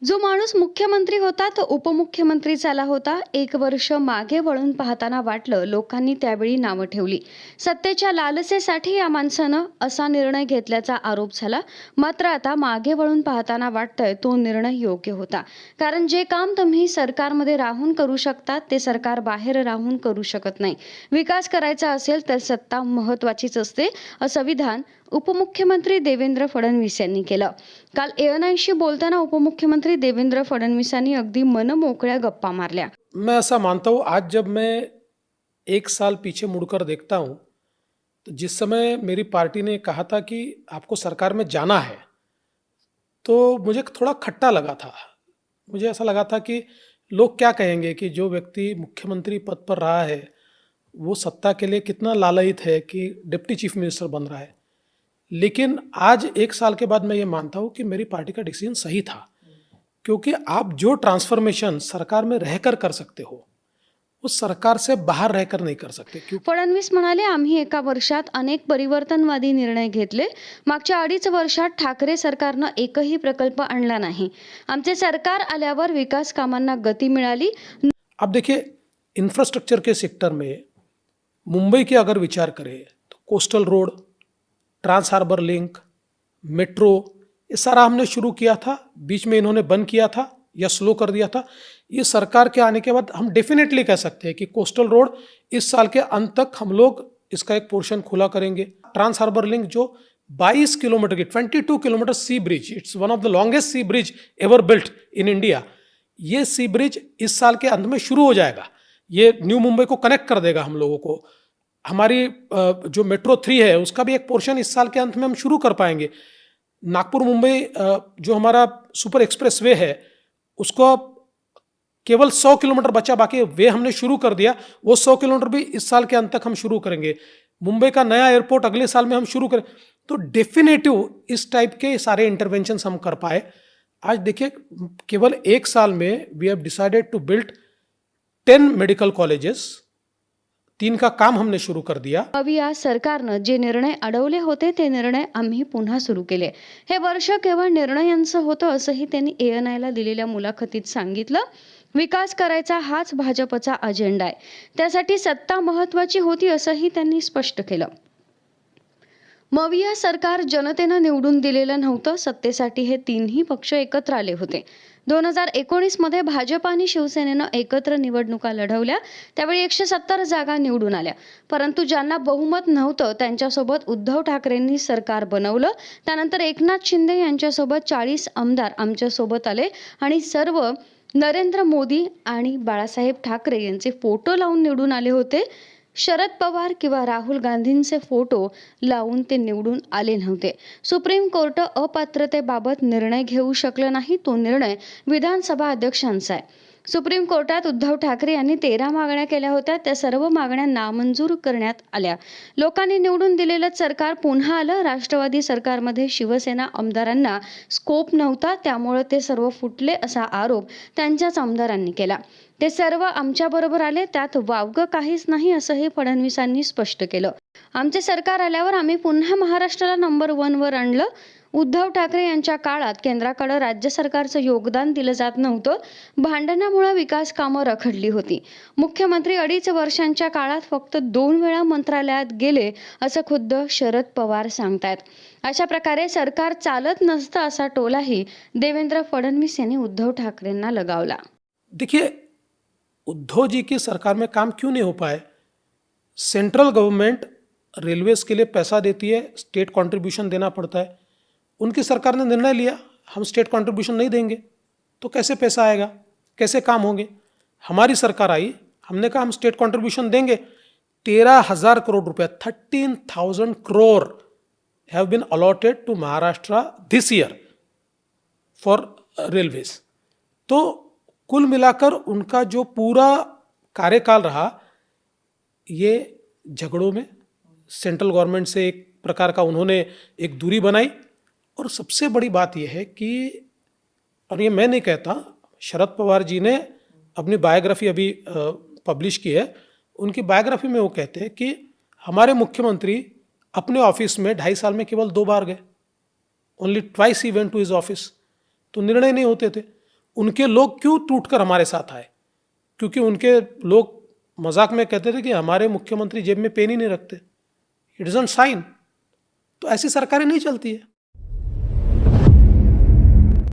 जो माणूस मुख्यमंत्री होता तो उपमुख्यमंत्री झाला होता. 1 वर्ष मागे वळून पाहताना वाटलं लोकांनी त्यावेळी नावं ठेवली. सत्तेच्या लालसेसाठी या माणसानं असा निर्णय घेतल्याचा आरोप झाला. मात्र आता मागे वळून पाहताना वाटतंय तो निर्णय योग्य होता. कारण जे काम तुम्ही सरकारमध्ये राहून करू शकता ते सरकार बाहेर राहून करू शकत नाही. विकास करायचा असेल तर सत्ता महत्त्वाचीच असते, असं विधान उपमुख्यमंत्री देवेंद्र फडणवीस यांनी केलं. काल ANI बोलताना उपमुख्यमंत्री देवेंद्र फडणवीसांनी अगदी मनमोकळ्या गप्पा मारल्या. मैं ऐसा मानता हूँ, आज जब मैं 1 साल पीछे मुड़कर देखता हूँ तो जिस समय मेरी पार्टी ने कहा था कि आपको सरकार में जाना है तो मुझे थोड़ा खट्टा लगा था. मुझे ऐसा लगा था कि लोग क्या कहेंगे कि जो व्यक्ति मुख्यमंत्री पद पर रहा है वो सत्ता के लिए कितना लालयित है कि डिप्टी चीफ मिनिस्टर बन रहा है. लेकिन आज 1 साल के बाद मैं ये मानता हूँ कि मेरी पार्टी का डिसीजन सही था, क्योंकि आप जो ट्रांसफॉर्मेशन सरकार में रहकर कर सकते हो उस सरकार से बाहर रहकर नहीं कर सकते. क्यों? फडणवीस म्हणाले, आम्ही 1 वर्षात अनेक परिवर्तनवादी निर्णय घेतले. मागच्या 2.5 वर्षात ठाकरे सरकारनं एकही प्रकल्प आणला नाही. आमचे सरकार आल्यावर विकास कामांना गती मिळाली. अब देखिए, इंफ्रास्ट्रक्चर के सेक्टर में मुंबई के अगर विचार करें तो coastal road, trans harbour link, metro, ये सारा हमने शुरू किया था. बीच में इन्होंने बंद किया था या स्लो कर दिया था. ये सरकार के आने के बाद हम डेफिनेटली कह सकते हैं कि कोस्टल रोड इस साल के अंत तक हम लोग इसका एक पोर्शन खुला करेंगे. ट्रांस हार्बर लिंक जो 22 किलोमीटर की 22 kilometre sea bridge, it's one of the longest sea bridge ever built in India. ये सी ब्रिज इस साल के अंत में शुरू हो जाएगा. ये न्यू मुंबई को कनेक्ट कर देगा हम लोगों को. हमारी जो मेट्रो 3 है उसका भी एक पोर्शन इस साल के अंत में हम शुरू कर पाएंगे. नागपुर मुंबई जो हमारा सुपर एक्सप्रेस वे है उसको केवल 100 किलोमीटर बचा, बाकी वे हमने शुरू कर दिया. वो 100 किलोमीटर भी इस साल के अंत तक हम शुरू करेंगे. मुंबई का नया एयरपोर्ट अगले साल में हम शुरू करें. तो डेफिनेटिव इस टाइप के सारे इंटरवेंशन हम कर पाए. आज देखिए, केवल 1 साल में we have decided to build 10 medical colleges. 3 का काम हमने शुरू कर दिया. या सरकारनं जे निर्णय अडवले होते ते निर्णय आम्ही पुन्हा सुरू केले. हे वर्ष केवळ निर्णयांचं होतं असंही त्यांनी ANIला दिलेल्या मुलाखतीत सांगितलं. विकास करायचा हाच भाजपचा अजेंडा आहे. त्यासाठी सत्ता महत्त्वाची होती असंही त्यांनी स्पष्ट केलं. या सरकार जनतेनं निवडून दिलेलं नव्हतं. सत्तेसाठी हे तिन्ही पक्ष एकत्र आले होते. 2019 मध्ये भाजप आणि शिवसेनेनं एकत्र निवडणुका लढवल्या. त्यावेळी 170 जागा निवडून आल्या. परंतु ज्यांना बहुमत नव्हतं त्यांच्यासोबत उद्धव ठाकरेंनी सरकार बनवलं. त्यानंतर एकनाथ शिंदे यांच्यासोबत 40 आमदार आमच्यासोबत आले आणि सर्व नरेंद्र मोदी आणि बाळासाहेब ठाकरे यांचे फोटो लावून निवडून आले होते. शरद पवार किंवा राहुल गांधींचे फोटो लावून ते निवडून आले नव्हते. सुप्रीम कोर्ट अपात्रतेबाबत निर्णय घेऊ शकलं नाही. तो निर्णय विधानसभा अध्यक्षांचा आहे. सुप्रीम कोर्टात उद्धव ठाकरे यांनी 13 मागण्या केल्या होत्या. त्या सर्व मागण्या नामंजूर करण्यात आल्या. लोकांनी निवडून दिलेलं सरकार पुन्हा आलं. राष्ट्रवादी सरकारमध्ये शिवसेना आमदारांना स्कोप नव्हता, त्यामुळे ते सर्व फुटले असा आरोप त्यांच्याच आमदारांनी केला. ते सर्व आमच्याबरोबर आले, त्यात वावगं काहीच नाही असंही फडणवीसांनी स्पष्ट केलं. आमचे सरकार आल्यावर आम्ही पुन्हा महाराष्ट्राला नंबर 1 वर आणलं. उद्धव ठाकरे यांच्या काळात केंद्राकडे राज्य सरकारचं योगदान दिलं जात नव्हतं. भांडणामुळे विकास कामं रखडली होती. मुख्यमंत्री 2.5 वर्षांच्या काळात फक्त 2 वेळा मंत्रालयात गेले असं खुद्द शरद पवार सांगतायत. अशा प्रकारे सरकार चालत नसतं असा टोलाही देवेंद्र फडणवीस यांनी उद्धव ठाकरेंना लगावला. देखिए, उद्धव जी की सरकार में काम क्यों नहीं हो पाए? सेंट्रल गवर्नमेंट रेलवेज के लिए पैसा देती है, स्टेट कंट्रीब्यूशन देना पड़ता है. उनकी सरकार ने निर्णय लिया हम स्टेट कंट्रीब्यूशन नहीं देंगे, तो कैसे पैसा आएगा, कैसे काम होंगे? हमारी सरकार आई, हमने कहा हम स्टेट कंट्रीब्यूशन देंगे. 13,000 करोड़ रुपया, 13,000 crore have been allotted to Maharashtra this year for railways. तो कुल मिलाकर उनका जो पूरा कार्यकाल रहा ये झगड़ों में, सेंट्रल गवर्नमेंट से एक प्रकार का उन्होंने एक दूरी बनाई. और सबसे बड़ी बात यह है कि, और ये मैं नहीं कहता, शरद पवार जी ने अपनी बायोग्राफी अभी पब्लिश की है. उनकी बायोग्राफी में वो कहते हैं कि हमारे मुख्यमंत्री अपने ऑफिस में 2.5 साल में केवल 2 बार गए. Only twice he went to his office. तो निर्णय नहीं होते थे. उनके लोग क्यों टूटकर हमारे साथ आए? क्योंकि उनके लोग मजाक में कहते थे कि हमारे मुख्यमंत्री जेब में पेन ही नहीं रखते, इट डजंट साइन। तो ऐसी सरकारें नहीं चलती है।